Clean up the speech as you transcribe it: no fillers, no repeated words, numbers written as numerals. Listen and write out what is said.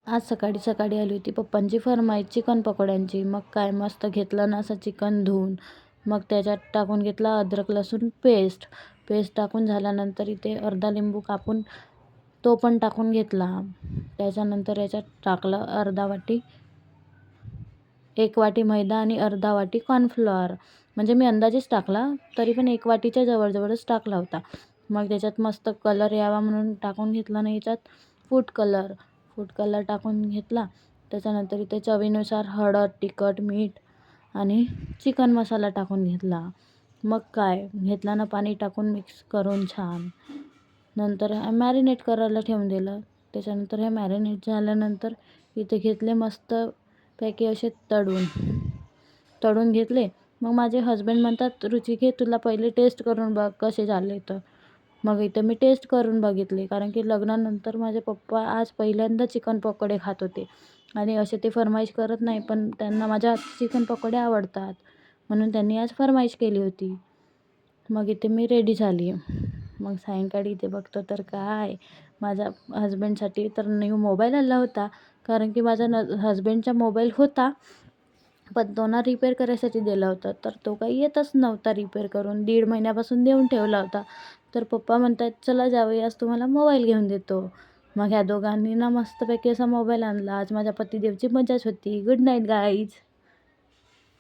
आज सकाळी सकाळी आली होती पप्पांची फर्माईश चिकन पकोड्यांची. मग काय मस्त घेतलं ना असं चिकन धुवून, मग त्याच्यात टाकून घेतला अद्रक लसूण पेस्ट. पेस्ट टाकून झाल्यानंतर इथे अर्धा लिंबू कापून तो पण टाकून घेतला. त्याच्यानंतर याच्यात टाकलं अर्धा वाटी, 1 वाटी मैदा आणि अर्धा वाटी कॉर्नफ्लॉवर. म्हणजे मी अंदाजेच टाकला, तरी पण 1 वाटीच्या जवळजवळच टाकला होता. मग त्याच्यात मस्त कलर यावा म्हणून टाकून घेतला ना याच्यात फूड कलर टाकून घेतला. त्याच्यानंतर इथे चवीनुसार हळद, तिखट, मीठ आणि चिकन मसाला टाकून घेतला. मग काय घेतला ना पाणी टाकून मिक्स करून छान. नंतर मॅरिनेट करायला ठेवून दिलं. त्याच्यानंतर हे मॅरिनेट झाल्यानंतर इथे घेतले मस्तपैकी असे तळून घेतले. मग माझे हसबंड म्हणतात, "रुचिके तुला पहिले टेस्ट करून बघ कसे झाले तर." मग इथे मी टेस्ट करून बघितले, कारण की लग्नानंतर माझे पप्पा आज पहिल्यांदा चिकन पकोडे खात होते आणि असे ते फर्माईश करत नाही, पण त्यांना माझ्या हातचे चिकन पकोडे आवडतात, म्हणून त्यांनी आज फर्माईश केली होती. मग इथे मी रेडी झाली. मग सायंकाळी इथे बघतो तर काय माझ्या हसबंडसाठी तर न्यू मोबाईल आला होता, कारण की माझ्या हसबंडचा मोबाईल होता, पण तो ना रिपेअर करायसाठी दिला होता. तर तो काही येतच नव्हता रिपेअर करून. 1.5 महिन्यापासून देऊन ठेवला होता. तर पप्पा म्हणतात, "चला जावई आज तुम्हाला मोबाईल घेऊन देतो." मग ह्या दोघांनी ना मस्तपैकी असा मोबाईल आणला. आज माझ्या पतिदेवची मजाच होती. Good night guys.